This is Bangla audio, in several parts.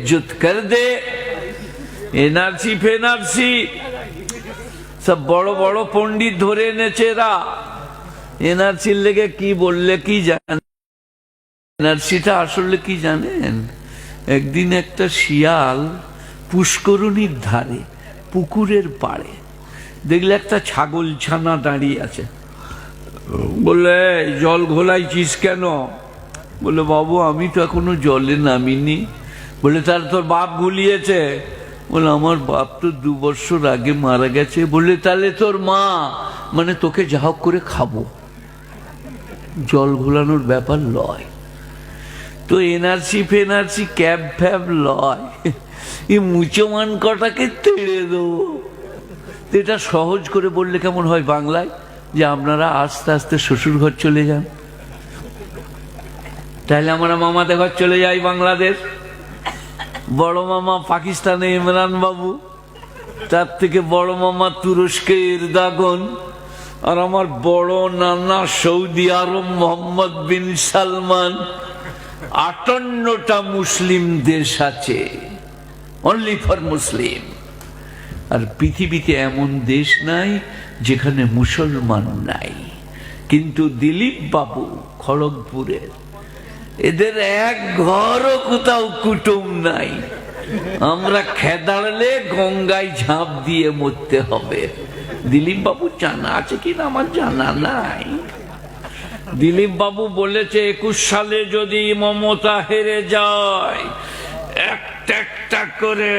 बेइज्जत कर दे। एनआरसी फेनआरसी सब बड़ो बड़ो पंडित धरे এনেছে এরা। এনআরসির লেগে কি বললে কি জানেন? এনআরসিটা আসলে কি জানেন? একদিন একটা শিয়াল পুষ্করণীর ধারে পুকুরের পাড়ে দেখলে একটা ছাগল ছানা দাঁড়িয়ে আছে। বলে জল ঘোলাইছিস কেন? বলে বাবু আমি তো এখনো জলে নামিনি। বলে তাহলে তোর বাপ ঘুলিয়েছে? বলে আমার বাপ তো 2 বছর আগে মারা গেছে। বলে তাহলে তোর মা? মানে তোকে যা হোক করে খাবো। জল ঘোলানোর ব্যাপার লয় তো, এনআরসি ফেনআরসি ক্যাব ফ্যাব লয়, এই মুচমান কটাকে তেড়ে দেবো। এটা সহজ করে বললে কেমন হয় বাংলায়, যে আপনারা আস্তে আস্তে শ্বশুর ঘর চলে যান। তাহলে আমরা মামাদের ঘর চলে যাই বাংলাদেশ। বড় মামা পাকিস্তানে ইমরান বাবু, তার থেকে বড় মামা তুরস্কে এরদোগান, আর আমার বড় নানা সৌদি আরব মোহাম্মদ বিন সালমান। 58টা মুসলিম দেশ আছে, অনলি ফর মুসলিম। আর পৃথিবীতে এমন দেশ নাই যেখানে মুসলমান নাই। কিন্তু দিলীপ বাবু খড়গপুরের, এদের এক ঘরও কোথাও কুটুম নাই। আমরা খেদাড়লে গঙ্গায় ঝাঁপ দিয়ে মরতে হবে। দিলীপ বাবু জানা আছে কিনা আমার জানা নাই। দিলীপ বাবু বলেছে 21 সালে যদি মমতা হেরে যায় একটা একটা করে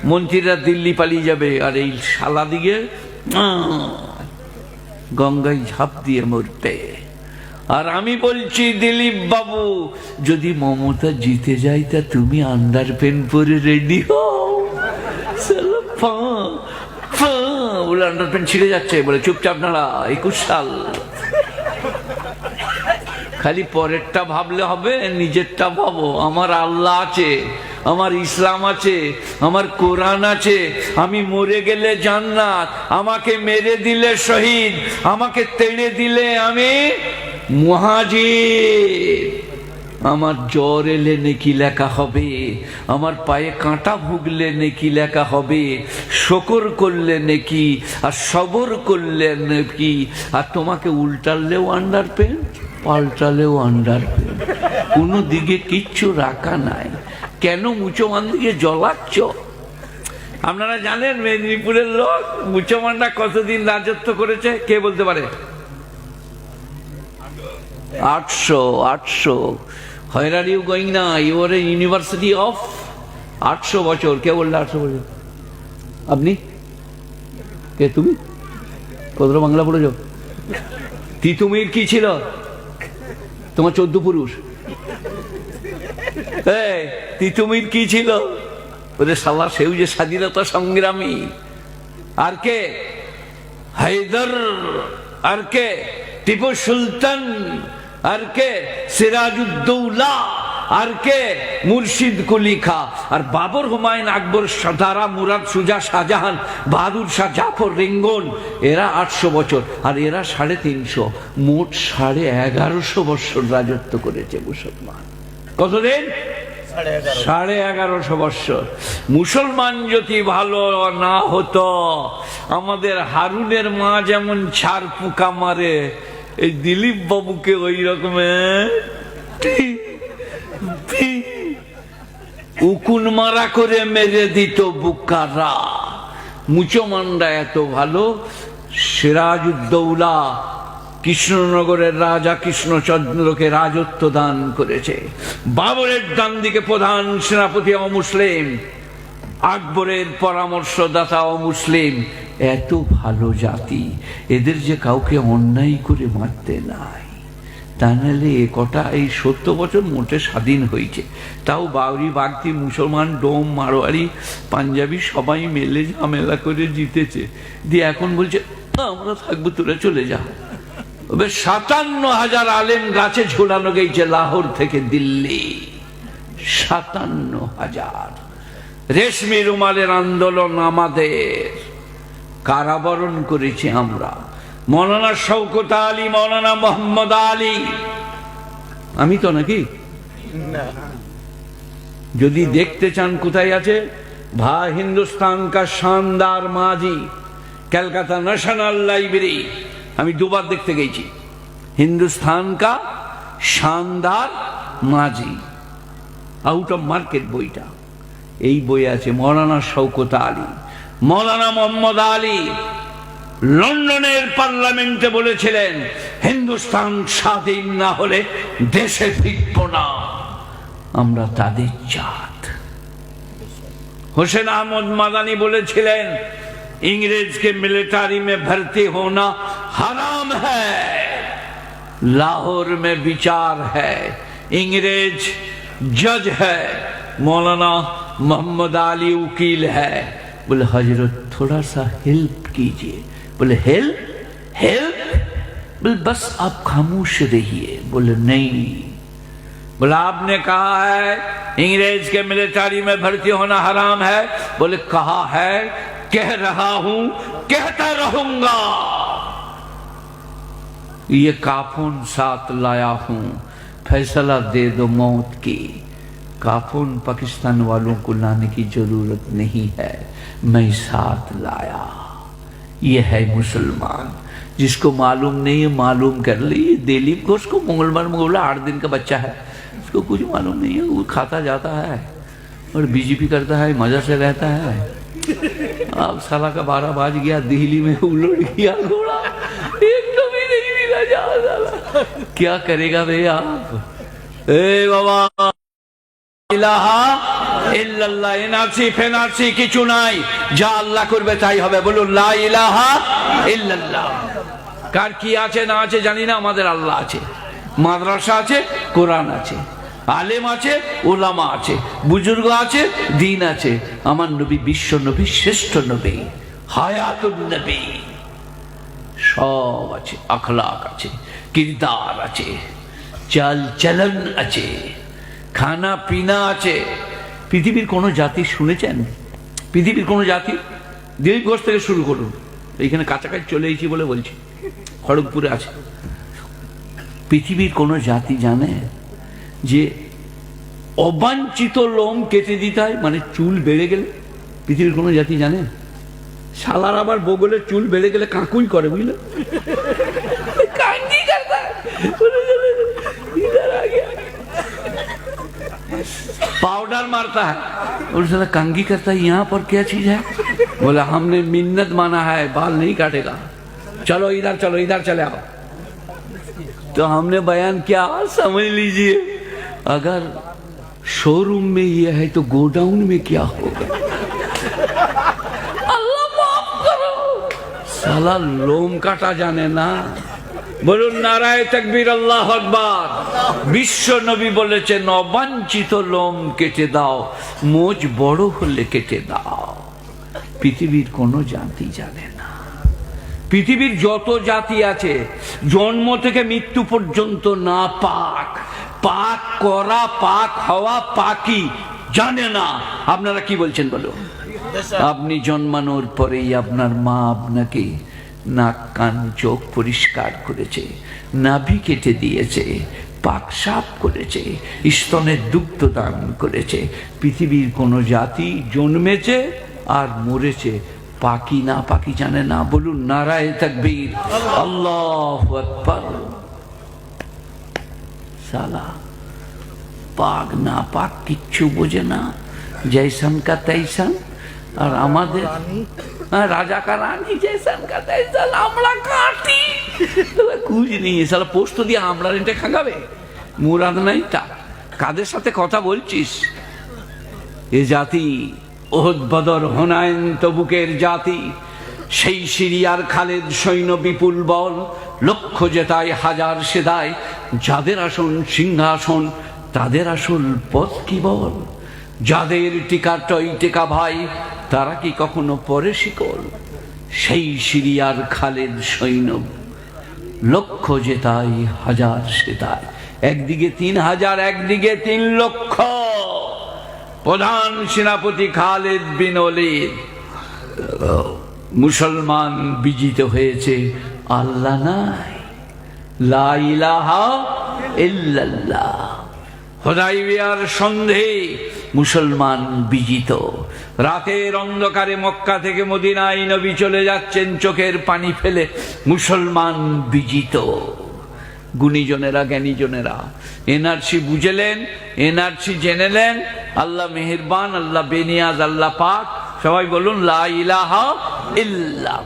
মন্ত্রীরা দিল্লি পালিয়ে যাবে, আর এই শালা দিকে গঙ্গায় ঝাঁপ দিয়ে মরবে। আর আমি বলছি দিলীপ বাবু, যদি মমতা জিতে যায় তা তুমি আন্ডারপ্যান্ট পরে রেডি হও। বলে আন্ডারপ্যান্ট ছিঁড়ে যাচ্ছে, বলে চুপচাপ নাড়া, 21 সাল। খালি পরেরটা ভাবলে হবে, নিজেরটা ভাবো। আমার আল্লাহ আছে, আমার ইসলাম আছে, আমার কোরআন আছে। আমি মরে গেলে জান্নাত, আমাকে মেরে দিলে শহীদ, আমাকে তেড়ে দিলে আমি মুহাজির। আমার জ্বর এলে নেকি লেখা হবে, আমার পায়ে কাঁটা ভুগলে নেকি লেখা হবে, শকর করলে নেকি, আর সবর করলে নেকি। আর তোমাকে উল্টালেও আন্ডারপ্যান্ট, পাল্টালেও আন্ডারপ্যান্ট, কোনো দিকে কিচ্ছু রাখা নাই। কেন মুচমান দিকে জ্বলাচ্ছ? আপনারা জানেন মেদিনীপুরের লোক মুচমানরা কতদিন রাজত্ব করেছে? কে বলতে পারে? 800। Where are you going now? You are a university of 800 বছর। কে বললে 800 বছর? আপনি কে? তুমি কতটা বাংলা পড়েছ? তিতুমির কি ছিল তোমার? 14 পুরুষ। তিতুমির কি ছিল? ওরে শালা, সেও যে স্বাধীনতা সংগ্রামী। আর কে? হায়দার। আর কে? টিপু সুলতান। আর কে? সিরাজউদ্দৌলা। আর কে? মুর্শিদ কুলি খা। আর বাবর, হুমায়ুন, আকবর, দারা, মুরাদ, সুজা, শাহজাহান, বাহাদুর শাহ, জাফর, রেঙ্গন, এরা 800 বছর। আর এরা 350। মোট 1150 বছর রাজত্ব করেছে মুসলমান। কতদিন? 1150 বছর। মুসলমান যদি ভালো না হতো, আমাদের হারুনের মা যেমন ছাড় পোকা মারে, এই দিলীপ বাবুকে ওই রকমের উকুন মারা করে মেরে দিত বুকারা। মুচমানরা এত ভালো। সিরাজউদ্দৌলা কৃষ্ণনগরের রাজা কৃষ্ণচন্দ্রকে রাজত্ব দান করেছে। বাবরের ডান দিকে প্রধান সেনাপতি অমুসলিম, আকবরের পরামর্শদাতা অমুসলিম। এত ভালো জাতি, এদের যে কাউকে অন্যায় করে মারতে নাই। তা নাহলে এ কটা এই 70 বছর মোটে স্বাধীন হয়েছে, তাও বাউরি বাগদি মুসলমান, ডোম, মারোয়ারি, পাঞ্জাবি সবাই মেলে ঝামেলা করে জিতেছে। দিয়ে এখন বলছে আমরা থাকবো, তোরা চলে যা। 57,000 আলেম গাছে ঝুলানো গেছে লাহোর থেকে দিল্লি। 57,000। রেশমি রুমালের আন্দোলন আমাদের, কারাবরণ করেছি আমরা। মৌলানা শওকত আলী, মৌলানা মোহাম্মদ আলী, আমি তো নাকি যদি দেখতে চান কোথায় আছে, ভা হিন্দুস্তান কা শানদার মাঝি, কলকাতা ন্যাশনাল লাইব্রেরি, আমি দুবার দেখতে গেছি। হিন্দুস্তান কা শানদার মাঝি, আউট অফ মার্কেট বইটা। এই বই আছে মৌলানা শওকত আলী, মৌলানা মোহাম্মদ আলী লন্ডনের পার্লামেন্টে বলেছিলেন, হিন্দুস্তান স্বাধীন না হলে দেশে ফিরব না, আমরা তাদের জাত। হোসেন আহমদ মাদানী বলেছিলেন, इंग्रेज के मिलिट्री में भर्ती होना हराम है, लाहौर में विचार है, इंग्रेज जज है, मौलाना मोहम्मद अली वकील है। बोले हजरत थोड़ा सा हेल्प कीजिए। बोले हेल्प हेल्प? बोले बस आप खामोश रहिए। बोले नहीं। बोला आपने कहा है इंग्रेज के मिलिट्री में भर्ती होना हराम है। बोले कहा है, कह रहा हूं, कहता रहूंगा। ये काफून साथ लाया हूं, फैसला दे दो मौत की। काफून पाकिस्तान वालों को लाने की जरूरत नहीं है, मैं साथ लाया। ये है मुसलमान। जिसको मालूम नहीं है मालूम कर ले। ये दिलीप घोष को मंगलवार 8 दिन का बच्चा है, उसको कुछ मालूम नहीं है, वो खाता जाता है और बीजेपी करता है, मजा से रहता है। अब साला का 12 बज गया, दिल्ली में उलट गया घोड़ा, एकदम ही नहीं मिला जा साला। क्या करेगा भैया आप? ए बाबा ইলাহা ইল্লাল্লাহ, এনআরসি ফেনআরসি কিছু নাই, যা আল্লাহ করবে তাই হবে। বলুন লা ইলাহা ইল্লাল্লাহ। কার কি আছে না আছে জানি না, আমাদের আল্লাহ আছে, মাদ্রাসা আছে, কোরআন আছে, আলেম আছে, ওলামা আছে, বুজুর্গ আছে, দিন আছে। আমার নবী বিশ্ব নবী, শ্রেষ্ঠ নবী, হায়াতুন নবী, সব আছে। আখলাক আছে, কিরদার আছে, চাল চলন আছে, খানা পিনা আছে। পৃথিবীর কোন জাতি শুনেছেন? পৃথিবীর কোন জাতি? দিলীপ ঘোষ থেকে শুরু করুন, এইখানে কাছাকাছি চলে এসেছি বলে বলছি, খড়গপুরে আছে। পৃথিবীর কোন জাতি জানে যে অবাঞ্ছিত লোম কেটে দিতে হয়, মানে চুল বেড়ে গেলে? পৃথিবীর কোন জাতি জানে? শালার আবার বগলের চুল বেড়ে গেলে কাকুই করে, বুঝলে? पाउडर मारता है और साला कंघी करता है। यहाँ पर क्या चीज है? बोला हमने मिन्नत माना है, बाल नहीं काटेगा, चलो इधर चलो, इधर चले आओ। तो हमने बयान किया, समझ लीजिए अगर शोरूम में ये है तो गोडाउन में क्या होगा? अल्लाह माफ करो, साला लोम काटा जाने ना। বলুন নারায়ে তাকবীর, আল্লাহু আকবার। বিশ্ব নবী বলেছেন অবাঞ্ছিত লোম কেটে দাও, মোজ বড় হলে কেটে দাও। পৃথিবীর কোনো জাতি জানে না। পৃথিবীর যত জাতি আছে জন্ম থেকে মৃত্যু পর্যন্ত না পাক, পাক করা, পাক হওয়া, পাকি জানে না। আপনারা কি বলছেন বলুন? আপনি জন্মানোর পরেই আপনার মা আপনাকে নাক কান চোখ পরিষ্কার করেছে, নাভি কেটে দিয়েছে, পাক সাফ করেছে, স্তনের দুগ্ধ দান করেছে। পৃথিবীর কোন জাতি জন্মেছে আর মরেছে, পাকি না পাকি জানে না। বলুন নারায়ে তাকবীর, আল্লাহু আকবার। সালা পাক না পাক কিচ্ছু বোঝে না, জৈসন কা তৈসন। আর আমাদের राजा का रानी जैसा का तैसा আমলা কাটি কুজ নেই। সালা পোস্ত দিয়ে আমলা রেন্টে খাগাবে, মুরাদ নাই তা। কাদের সাথে কথা বলছিস? এ জাতি ওহদ বদর হুনাইন তবুকের জাতি, সেই সিরিয়ার খালেদ সৈন্য বিপুল বল, লক্ষ জেতায় হাজার সেদায়, যাদের আসন সিংহাসন তাদের আসল পথ কি বল? যাদের টিকা টই টেকা ভাই, তারা কি কখনো পরে শিকল? সেই সিরিয়ার খালেদ সৈন্য, লক্ষ জেতায় হাজার সেতায়, একদিকে 3000, একদিকে 3 লক্ষ। প্রধান সেনাপতি খালেদ বিন ওলীদ। মুসলমান বিজিত হয়েছে, আল্লাহ নাই, লা ইলাহা ইল্লাল্লাহ। হুদায়বিয়ার সন্ধি মুসলমান বিজিত। রাতের অন্ধকারে মক্কা থেকে মদিনায় নবী চলে যাচ্ছেন চোখের পানি ফেলে, মুসলমান বিজিত। গুণীজনেরা, জ্ঞানীজনেরা এনআরসি বুঝলেন, এনআরসি জেনেলেন। আল্লাহ মেহেরবান, আল্লাহ বেনিয়াজ, আল্লাহ পাক। সবাই বলুন লা ইলাহা ইল্লাল্লাহ।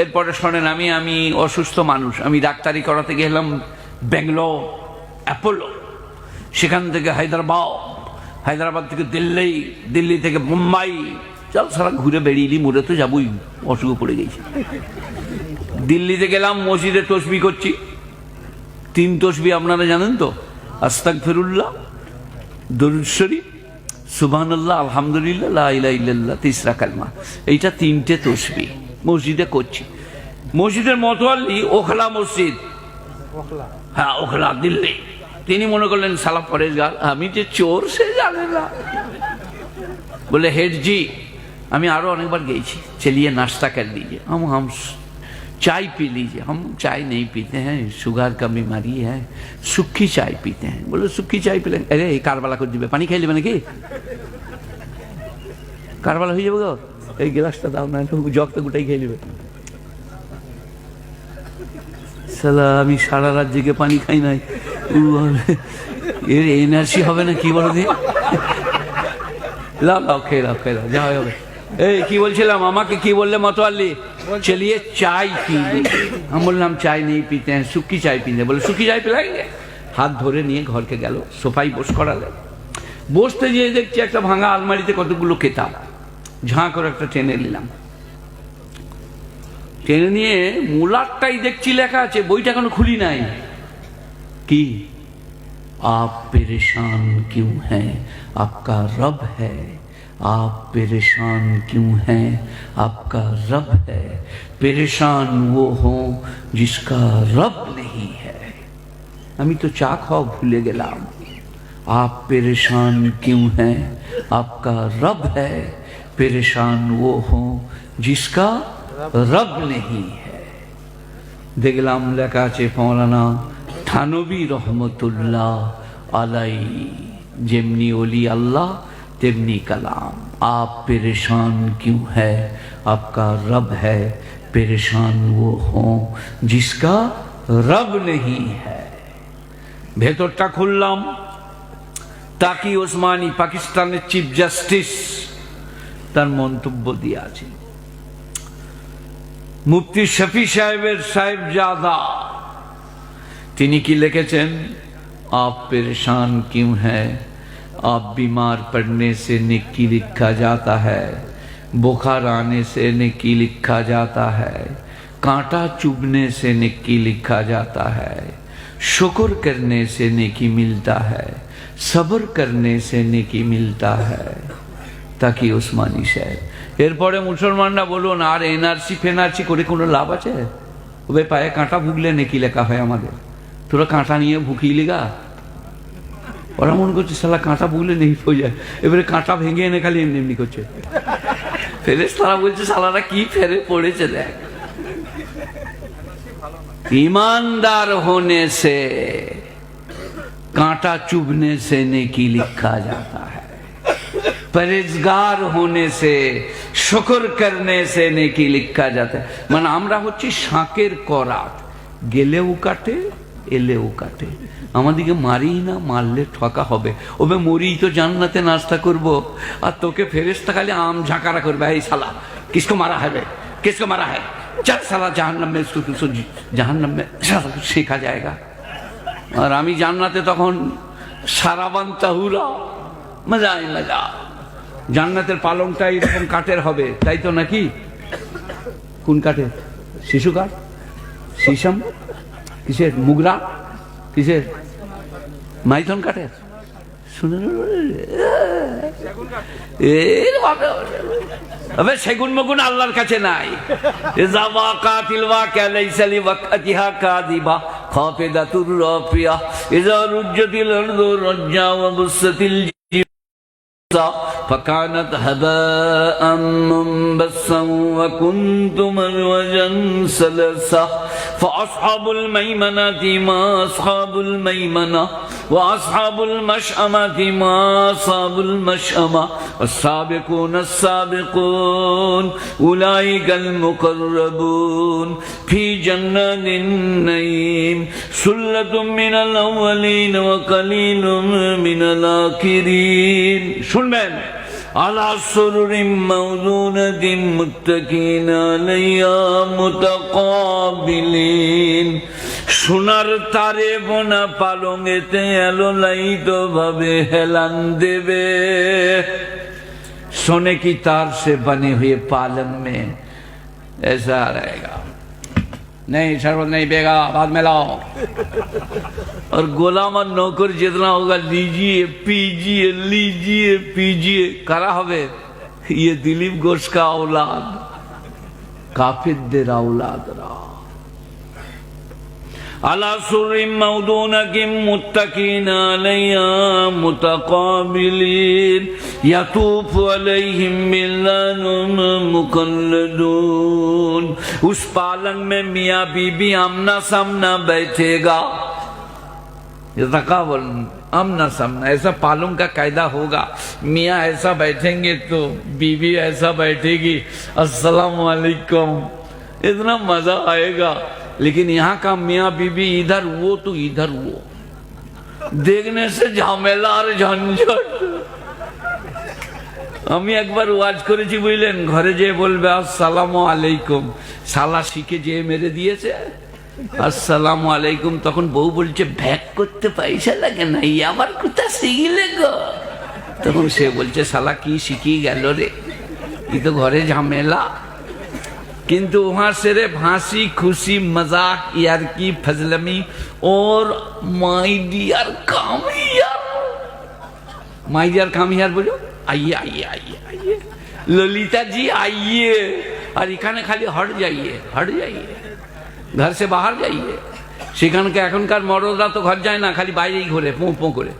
এরপরে শোনেন, আমি অসুস্থ মানুষ, আমি ডাক্তারি করাতে গেলাম ব্যাঙ্গালোর অ্যাপোলো, সেখান থেকে হায়দ্রাবাদ থেকে দিল্লি, দিল্লি থেকে মুম্বাই, চল সারা ঘুরে বেরিয়ে মরে তো যাবই, অসুখে পড়ে গেছি। দিল্লিতে গেলাম, মসজিদে তসবি করছি, 3 তসবি আপনারা জানেন তো, আস্তাগফিরুল্লাহ, দরুদ শরীফ, সুবহানাল্লাহ, আলহামদুলিল্লাহ, লা ইলাহা ইল্লাল্লাহ, 3রা কালমা। এইটা 3টে তসবি মসজিদে করছি। মসজিদের মতোয়াল্লি ওখলা মসজিদ, হ্যাঁ ওখলা দিল্লি। তিনি মনে করলেন সালা পরেশগার, আমি যে চোর সে জানে না। বলে हेड जी, আমি আরো অনেকবার গেছি, चलिए नाश्ता कर लीजिए, हम चाय पी लीजिए। हम चाय नहीं पीते हैं, शुगर का बीमारी है, सूखी चाय पीते हैं। बोले सूखी चाय पी लेंगे? अरे कारवाला को दिबे, पानी खाई लेबे नाकि? कारवाला হয়ে যাবে গো, এই গ্লাসটা দাও না, জগটা গোটাই খেয়ে নেবে। সালা আমি সারা রাত জেগে পানি খাই নাই, এর এনার্জি হবে না কি বলো দিয়ে? লাও খেয়ে লাও, খেয়ে লাও, যা হবে। এই কি বলছিলাম, আমাকে কি বললে মতোয়াল্লি? चलिए चाय पी लीजिए। हम বললাম চাय नहीं पीते हैं, सूखी चाय पीते। बोले सूखी चाय पिलाएंगे? হাত ধরে নিয়ে ঘরকে গেল, সোফায় বস করালেন। বসতে যেয়ে দেখছি একটা ভাঙা আলমারিতে কতগুলো কেতাব, ঝাঁ করে একটা টেনে নিলাম। টেনে নিয়ে মূলারটাই দেখছি লেখা আছে, বইটা এখনো খুলি নাই। কি? आप परेशान क्यों हैं, आपका रब है। आप परेशान क्यों हैं, आपका रब है। परेशान वो हो जिसका रब नहीं है। আমি তো চা খাওয়া ভুলে গেলাম। आप परेशान क्यों हैं, आपका रब है। परेशान वो हो जिसका रब नहीं है। দেখলাম লেখা আছে মৌলানা থানবী রহমতুল্লাহ আলাই, যেমনি ওলি আল্লাহ तेमनी कलाम। आप परेशान क्यों है, आपका रब है। परेशान वो हो जिसका रब नहीं है। ভেতরটা খুললাম, তাকি ওসমানী, পাকিস্তানের চিফ জাস্টিস, তার মন্তব্য দিয়ে আছে। মুফতি শফি সাহেবের সাহেবজাদা, তিনি কি লিখেছেন? आप परेशान क्यों है, आप बीमार पड़ने से नेकी लिखा जाता है, बुखार आने से नेकी लिखा जाता है, कांटा चुभने से नेकी लिखा जाता है, शुक्र करने से नेकी मिलता है, सब्र करने से नेकी मिलता है। ताकि उस्मानी साहेब। এরপরে মুসলমানরা বলুন, আর এনআরসি ফেনআরসি করে কোনো লাভ আছে? ওবে পায়ে কাঁটা ভুগলে নেকি লেখা হয় আমাদের, তোরা কাঁটা নিয়ে ভুকিয়ে লিগা। ওরা মনে করছে সালা কাঁটা ভুগলে নেই হয়ে যায়, এবারে কাঁটা ভেঙে এনে খালি এমনি এমনি করছে। ফেরেশতারা বলছে সালারা কি ফেরে পড়েছে দেখ। ईमानदार होने से कांटा चुभने से नेकी लिखा जाता है, परहेजगार होने से शुक्र करने से नेकी लिखा जाता है। মানে আমরা হচ্ছে শাঁকের করাত, গেলেও কাটে এলেও কাটে। আমাদেরকে মারি না, মারলে ঠকা হবে। ওবে মরি তো জান্নাতে নাস্তা করব, আর তোকে ফেরেশতা খালি আম ঝাঁকারা করবে, এই শালা কিসको मारा है, किसको मारा है, चल साला जहन्नम में, इसको जहन्नम में শেখা जाएगा। আর আমি জান্নাতে তখন সারাবান তাহুরা, মজাই মজা। জান্নাতের পালংটা এরকম কাঠের হবে, তাই তো নাকি? কোন কাঠের? শিশু কাঠ, শিশম, কিসের? মুগরা, কিসের? মাইথন কাঠের। শুনে সেগুন মগুন আল্লাহর কাছে নাই। فكانت هباء منبثا وكنتم مروجا سلسا فأصحاب الميمنة ما أصحاب الميمنة وأصحاب المشأمة ما أصحاب المشأمة والسابقون السابقون أولئك المقربون في جنات النعيم ثلة من الأولين وقليل من الآخرين শুনবেন على سرر موضونة متكئين عليها متقابلين সোনার তারে বোনা পালঙেতে এলোলাইত ভাবে হেলান দেবে सोने की तार से बने हुए पालंग में ऐसा रहेगा नहीं शरबत नहीं बेगा बाद में लाओ और गुलाम और नौकर जितना होगा लीजिए पीजिए लीजिए पीजिए करा हवे ये दिलीप घोष का औलाद काफिरদের औलाद রা على سرر موضونة متكئين عليها متقابلين يطوف عليهم ولدان مخلدون उस पालंग में मियाँ बीबी आमना सामना बैठेगा तकाबुल आमना सामना ऐसा पालंग का कायदा होगा मियाँ ऐसा बैठेंगे तो बीबी ऐसा बैठेगी अस्सलाम वालेकुम इतना मजा आएगा लेकिन यहाँ का मियाँ बीबी इधर वो तो इधर वो देखने से झमेला और झंझट আমি একবার ওয়াজ করেছি বুঝলেন ঘরে যেয়ে বলবে আসসালামু আলাইকুম শালা শিখে যে মেরে দিয়েছে আসসালামু আলাইকুম তখন বউ বলছে ভ্যাক করতে পয়সা লাগে না এই আবার কোথা শিখিলে গো তখন সে বলছে শালা কি শিখিয়ে গেল রে এই তো ঘরে ঝামেলা किंतु वहां सिर्फ हंसी खुशी मजाक यार की फजलमी और माई डियर काम यार बोलो आइए आइए आइए आइए ललिता जी आइए और इखाने खाली हट जाइए घर से बाहर जाइए সেখানকার এখনকার মরদরা তো ঘর যায় না খালি বাইরেই ঘোরে পোঁ পোঁ করে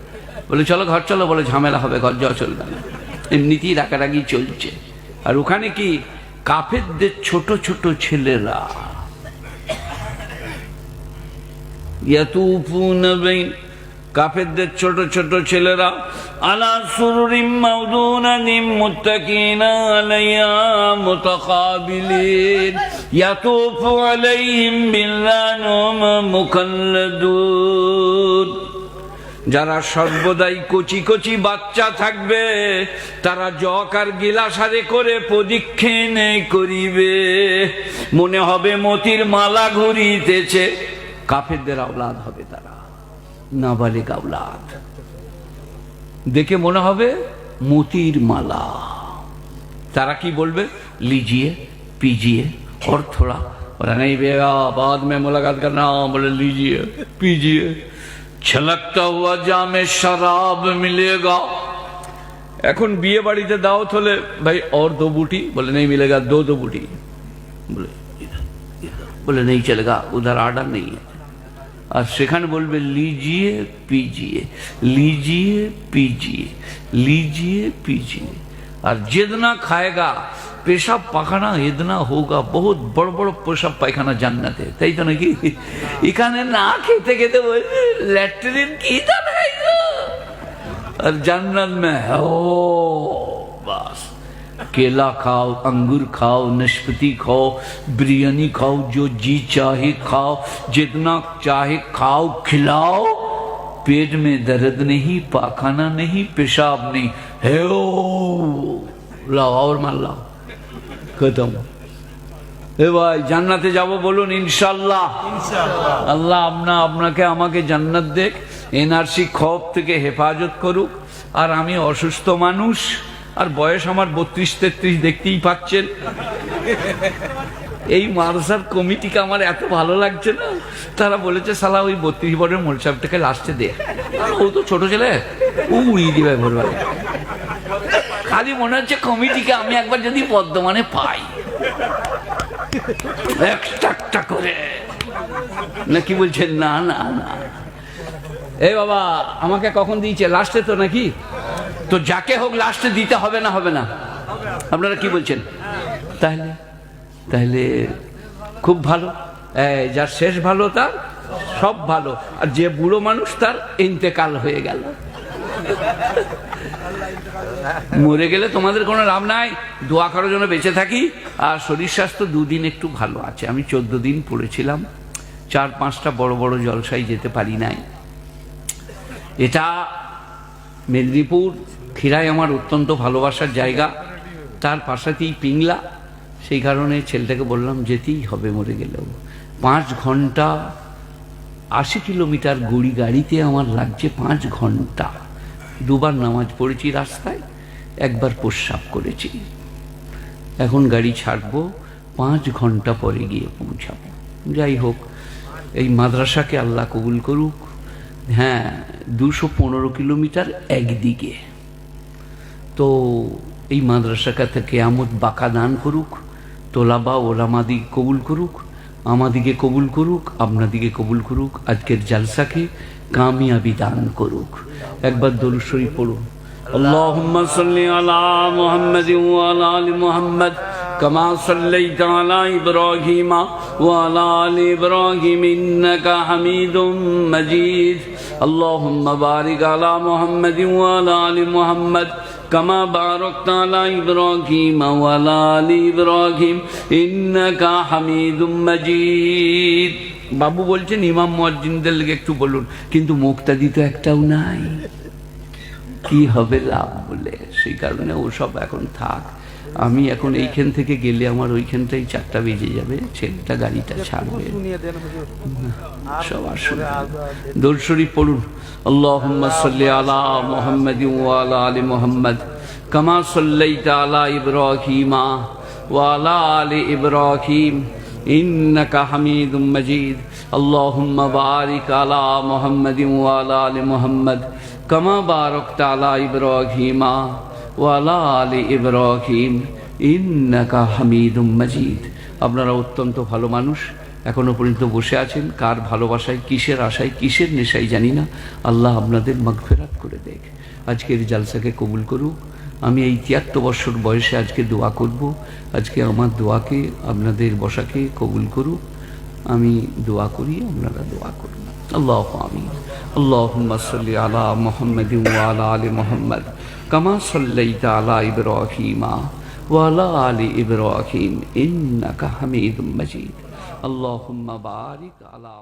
বলে চলো ঘর চলো বলে ঝামেলা হবে ঘর যাওয়া চলবে না এমনিতেই রাগারাগি চলছে আর ওখানে কি কাফেরদের ছোট ছোট ছেলেরা ইয়াতুফুনা বাইন কাফেরদের ছোট ছোট ছেলেরা আলা সুরুরিম মাউদুনাতিম মুত্তাকিনা আলাইহা মুতাকাবিলিন ইয়াতুফু আলাইহিম বিলদানুম মুখাল্লাদুন যারা সর্বদাই কচি কচি বাচ্চা থাকবে তারা জক আর গিলাসারে করে প্রদক্ষিণ করিবে মনে হবে মতির মালা ঘুরিতেছে কাফেরদের আওলাদ হবে তারা নাবালিগ আওলাদ দেখে মনে হবে মতির মালা তারা কি বলবে লিজিয়ে পিজিয়ে और थोड़ा और नहीं बेगा बाद में मुलाकात करना बोले लीजिए पीजिए छलकता हुआ जामे शराब मिलेगा এখন বিয়ে বাড়িতে দাওয়াত হলে ভাই और दो बूटी बोले नहीं मिलेगा दो बूटी बोले नहीं चलेगा उधर आर्डर नहीं है और সেখানে বলবে लीजिए पीजिए लीजिए पीजिए लीजिए पीजिए और जितना खाएगा पेशाब पाखाना इतना होगा बहुत बड़ बड़ पेशाब पायखाना জান্নাতে তাই তো নাকি এখানে না খেতে খেতে বলছে ল্যাট্রিন কি দাম है और जन्नत में है ओ बस केला खाओ अंगूर खाओ नाशपाती खाओ बिरयानी खाओ जो जी चाहे खाओ जितना चाहे खाओ खिलाओ पेट में दर्द नहीं पाखाना नहीं पेशाब नहीं है ओ लाओ और मान लाओ खत्म এ ভাই জান্নাতে যাব বলুন ইনশাআল্লাহ আল্লাহ আপনাকে আমাকে জান্নাত দেখ এনআরসি খৌফ থেকে হেফাজত করুক আর আমি অসুস্থ মানুষ আর বয়স আমার 32-33 দেখতেই পাচ্ছেন এই মাদ্রাসার কমিটিকে আমার এত ভালো লাগছে না তারা বলেছে শালা ওই 32 বছরের মোল সাহেবটাকে লাস্টে দে ও তো ছোট ছেলে ও উড়িয়ে দিবে ভোরবেলা খালি মনে হচ্ছে কমিটিকে আমি একবার যদি বর্ধমানে পাই একটা করে নাকি বলছেন না না না এই বাবা আমাকে কখন দিয়েছে লাস্টে তো নাকি তো যাকে হোক লাস্টে দিতে হবে না আপনারা কি বলছেন তাহলে খুব ভালো যার শেষ ভালো তার সব ভালো, আর যে বুড়ো মানুষ তার ইন্তেকাল হয়ে গেল। মরে গেলে তোমাদের কোনো লাভ নাই, দোয়া করার জন্য বেঁচে থাকি। আর শরীর স্বাস্থ্য দুদিন একটু ভালো আছে। আমি 14 দিন পড়েছিলাম, 4-5টা বড় বড় জলসায় যেতে পারি নাই। এটা মেদিনীপুর ক্ষীরাই আমার অত্যন্ত ভালোবাসার জায়গা, তার পাশাতেই পিংলা। সেই কারণে ছেলেটাকে বললাম যেতেই হবে মরে গেলেও। 5 ঘন্টা 80 কিলোমিটার গুড়ি গাড়িতে আমার লাগছে 5 ঘন্টা। 2বার নামাজ পড়েছি রাস্তায়, 1বার প্রস্রাব করেছি। এখন গাড়ি ছাড়বো, 5 ঘন্টা পরে গিয়ে পৌঁছাবো। যাই হোক, এই মাদ্রাসাকে আল্লাহ কবুল করুক। হ্যাঁ, 215 কিলোমিটার একদিকে। তো এই মাদ্রাসাকে থেকে কিয়ামত বাঁকা দান করুক, তোলাবা ওলামাদিকে কবুল করুক, আমাদিকে কবুল করুক, আপনাদিকে কবুল করুক। আজকের জালসাকে কামিয়াবি দান করুক। একবার দরুদ শরীফ পড়ুন। আল্লাহুম্মা সাল্লি আলা মুহাম্মাদিন ওয়া আলা আলি মুহাম্মাদ কামা সাল্লাইতা আলা ইব্রাহিম ওয়া আলা আলি ইব্রাহিম ইন্নাকা হামিদুম মাজিদ। আল্লাহুম্মা বারিক আলা মুহাম্মাদিন ওয়া আলা আলি মুহাম্মাদ কামা বারাকতা আলা ইব্রাহিম ওয়া আলা আলি ইব্রাহিম ইন্নাকা হামিদুম মাজিদ। বাবু বলছেন ইমাম মুয়াজ্জিনদের লেগে একটু বলুন, কিন্তু মুক্তাদি তো একটাও নাই, কি হবে লাভ বলে। সেই কারণে ওসব এখন থাক। আমি এখন এইখান থেকে গেলে আমার ওইখানটাই 4টা বেজে যাবে, ছেলেটা গাড়িটা ছাড়বে। সব আসুন, দরুদ শরীফ পড়ুন। আল্লাহুম্মা সাল্লি আলা মুহাম্মাদিন ওয়া আলা আলি মুহাম্মাদ কামা সাল্লাইতা আলা ইব্রাহিম ওয়া আলা আলি ইব্রাহিম ইন্নাকা হামিদুম মাজিদ। আল্লাহুম্মা বারিক আলা মুহাম্মাদিন ওয়া আলা আলি মুহাম্মাদ কামা বারাকতা আলা ইব্রাহিম ওয়া আলা আলি ইব্রাহিম ইন্নাকা হামিদুম মাজিদ। আপনারা অত্যন্ত ভালো মানুষ, এখনো পর্যন্ত বসে আছেন। কার ভালোবাসায়, কিসের আশায়, কিসের নেশায় জানি না, আল্লাহ আপনাদের মাগফিরাত করে দেখ। আজকের জালসাকে কবুল করুক। আমি এই 73 বছর বয়সে আজকে দোয়া করব। আজকে আমার দোয়াকে, আপনাদের বসাকে কবুল করুক। আমি দোয়া করি, আপনারা দোয়া করুন। আল্লাহু আমিন। আল্লাহুম্মা সাল্লি আলা মুহাম্মাদিন ওয়া আলা আলি মুহাম্মাদ কামা সাল্লাইতা আলা ইব্রাহিম ওয়া আলা আলি ইব্রাহিম ইন্নাকা হামিদুম মাজিদ। আল্লাহুম্মা বারিক আলা